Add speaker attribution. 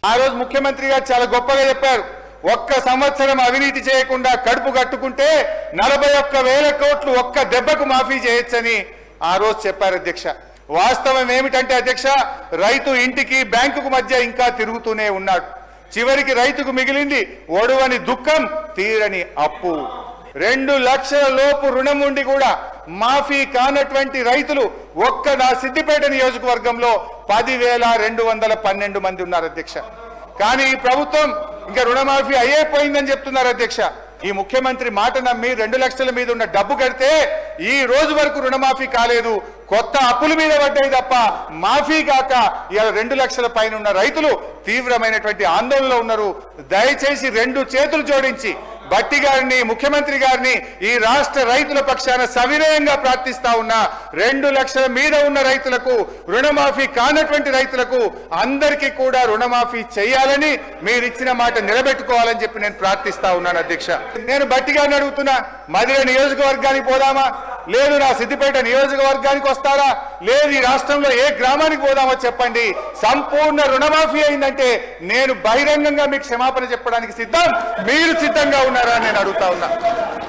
Speaker 1: ఆ రోజు ముఖ్యమంత్రి గారు చాలా గొప్పగా చెప్పారు, ఒక్క సంవత్సరం అవినీతి చేయకుండా కడుపు కట్టుకుంటే 41,000 కోట్లు ఒక్క దెబ్బకు మాఫీ చేయొచ్చని ఆ రోజు చెప్పారు అధ్యక్ష. వాస్తవం ఏమిటంటే అధ్యక్ష, రైతు ఇంటికి బ్యాంకుకు మధ్య ఇంకా తిరుగుతూనే ఉన్నాడు. చివరికి రైతుకు మిగిలింది ఒడవని దుఃఖం, తీరని అప్పు. 2 లక్షల లోపు రుణం ఉండి కూడా మాఫీ కానటువంటి రైతులు ఒక్క నా సిద్దిపేట నియోజకవర్గంలో 10,212 మంది ఉన్నారు అధ్యక్ష. కానీ ఈ ప్రభుత్వం ఇంకా రుణమాఫీ అయిపోయిందని చెప్తున్నారు అధ్యక్ష. ఈ ముఖ్యమంత్రి మాట నమ్మి 2 లక్షల మీద ఉన్న డబ్బు కడితే ఈ రోజు వరకు రుణమాఫీ కాలేదు, కొత్త అప్పుల మీద పడ్డాయి తప్ప మాఫీ కాక ఇవాళ 2 లక్షల పైన ఉన్న రైతులు తీవ్రమైనటువంటి ఆందోళనలో ఉన్నారు. దయచేసి 2 చేతులు జోడించి భట్టి గారిని, ముఖ్యమంత్రి గారిని ఈ రాష్ట్ర రైతుల పక్షాన సవినయంగా ప్రార్థిస్తా ఉన్నా, 2 లక్షల మీద ఉన్న రైతులకు, రుణమాఫీ కానటువంటి రైతులకు అందరికీ కూడా రుణమాఫీ చేయాలని, మీరు ఇచ్చిన మాట నిలబెట్టుకోవాలని చెప్పి నేను ప్రార్థిస్తా ఉన్నాను అధ్యక్ష. నేను భట్టి గారిని అడుగుతున్నా, మధిర నియోజకవర్గానికి పోదామా, లేదు నా సిద్దిపేట నియోజకవర్గానికి వస్తారా, లేదు ఈ రాష్ట్రంలో ఏ గ్రామానికి పోదామో చెప్పండి. సంపూర్ణ రుణమాఫీ అయిందంటే నేను బహిరంగంగా మీకు క్షమాపణ చెప్పడానికి సిద్ధం. మీరు సిద్ధంగా ఉన్నారా అని నేను అడుగుతా ఉన్నా.